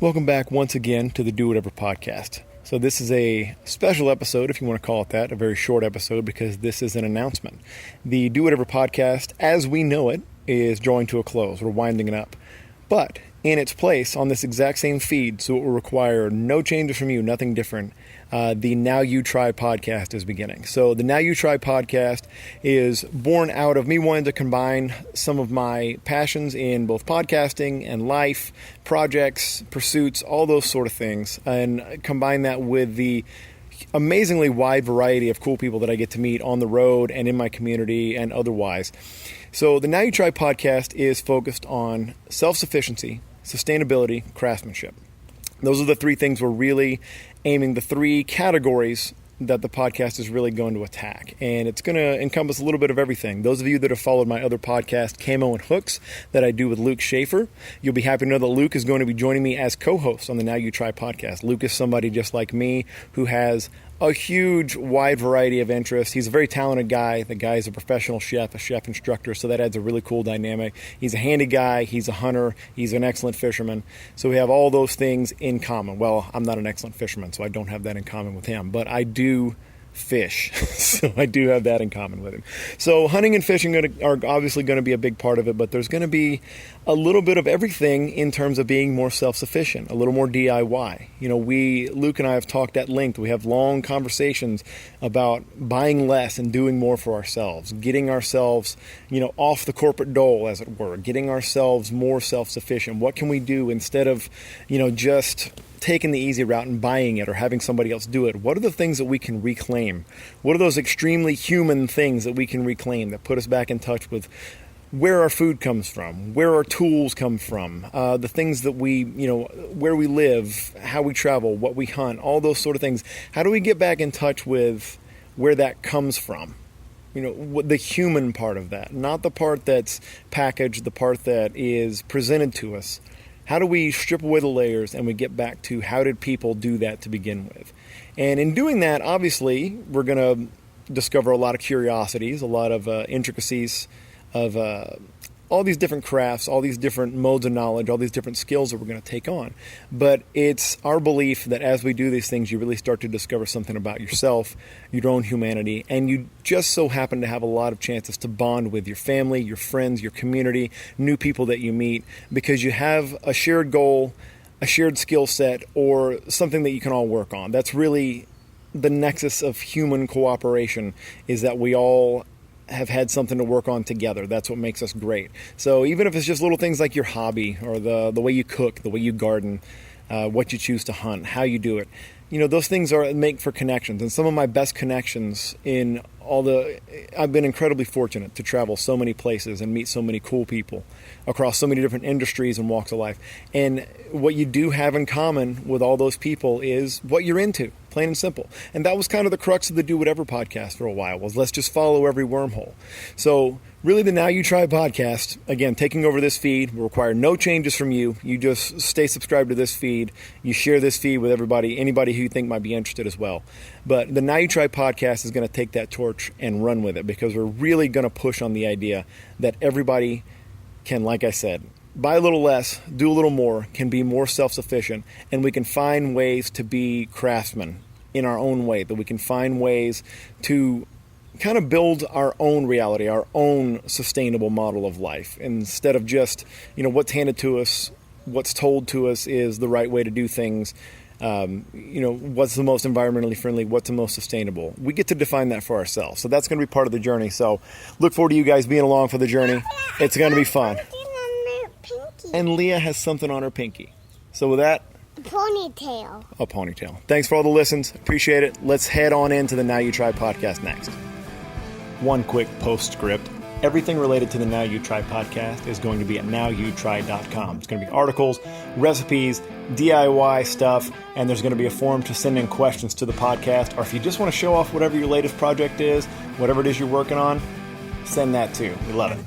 Welcome back once again to the Do Whatever podcast. So this is a special episode, if you want to call it that, a very short episode, because this is an announcement. The Do Whatever podcast, as we know it, is drawing to a close. We're winding it up. But in its place, on this exact same feed, so it will require no changes from you, nothing different, the Now You Try podcast is beginning. So the Now You Try podcast is born out of me wanting to combine some of my passions in both podcasting and life, projects, pursuits, all those sort of things, and combine that with the amazingly wide variety of cool people that I get to meet on the road and in my community and otherwise. So the Now You Try podcast is focused on self-sufficiency, sustainability, craftsmanship. Those are the three things we're really aiming, the three categories that the podcast is really going to attack. And it's going to encompass a little bit of everything. Those of you that have followed my other podcast, Camo and Hooks, that I do with Luke Schaefer, you'll be happy to know that Luke is going to be joining me as co-host on the Now You Try podcast. Luke is somebody just like me who has a huge, wide variety of interests. He's a very talented guy. The guy is a professional chef, a chef instructor, so that adds a really cool dynamic. He's a handy guy. He's a hunter. He's an excellent fisherman. So we have all those things in common. Well, I'm not an excellent fisherman, so I don't have that in common with him, but I do fish. So I do have that in common with him. So hunting and fishing are obviously going to be a big part of it, but there's going to be a little bit of everything in terms of being more self-sufficient, a little more DIY. You know, Luke and I have talked at length. We have long conversations about buying less and doing more for ourselves, getting ourselves, off the corporate dole, as it were, getting ourselves more self-sufficient. What can we do instead of, just taking the easy route and buying it or having somebody else do it? What are the things that we can reclaim? What are those extremely human things that we can reclaim that put us back in touch with where our food comes from, where our tools come from, the things that we, where we live, how we travel, what we hunt, all those sort of things. How do we get back in touch with where that comes from? The human part of that, not the part that's packaged, the part that is presented to us. How do we strip away the layers and we get back to how did people do that to begin with? And in doing that, obviously, we're going to discover a lot of curiosities, a lot of intricacies of all these different crafts, all these different modes of knowledge, all these different skills that we're going to take on. But it's our belief that as we do these things, you really start to discover something about yourself, your own humanity, and you just so happen to have a lot of chances to bond with your family, your friends, your community, new people that you meet, because you have a shared goal, a shared skill set, or something that you can all work on. That's really the nexus of human cooperation, is that we all have had something to work on together. That's what makes us great. So even if it's just little things like your hobby or the way you cook, the way you garden, what you choose to hunt, how you do it, those things make for connections. And some of my best connections I've been incredibly fortunate to travel so many places and meet so many cool people across so many different industries and walks of life. And what you do have in common with all those people is what you're into, plain and simple. And that was kind of the crux of the Do Whatever podcast for a while, was let's just follow every wormhole. So really the Now You Try podcast, again, taking over this feed, will require no changes from you. You just stay subscribed to this feed. You share this feed with anybody who you think might be interested as well. But the Now You Try podcast is going to take that torch and run with it, because we're really going to push on the idea that everybody can, like I said, buy a little less, do a little more, can be more self-sufficient, and we can find ways to be craftsmen in our own way, that we can find ways to kind of build our own reality, our own sustainable model of life, instead of just, what's handed to us, what's told to us is the right way to do things. What's the most environmentally friendly, what's the most sustainable. We get to define that for ourselves. So that's going to be part of the journey. So look forward to you guys being along for the journey. It's going to be fun. And Leah has something on her pinky. So with that, a ponytail. A ponytail. Thanks for all the listens. Appreciate it. Let's head on into the Now You Try podcast next. One quick postscript. Everything related to the Now You Try podcast is going to be at nowyouTry.com. It's going to be articles, recipes, DIY stuff, and there's going to be a form to send in questions to the podcast. Or if you just want to show off whatever your latest project is, whatever it is you're working on, send that too. We love it.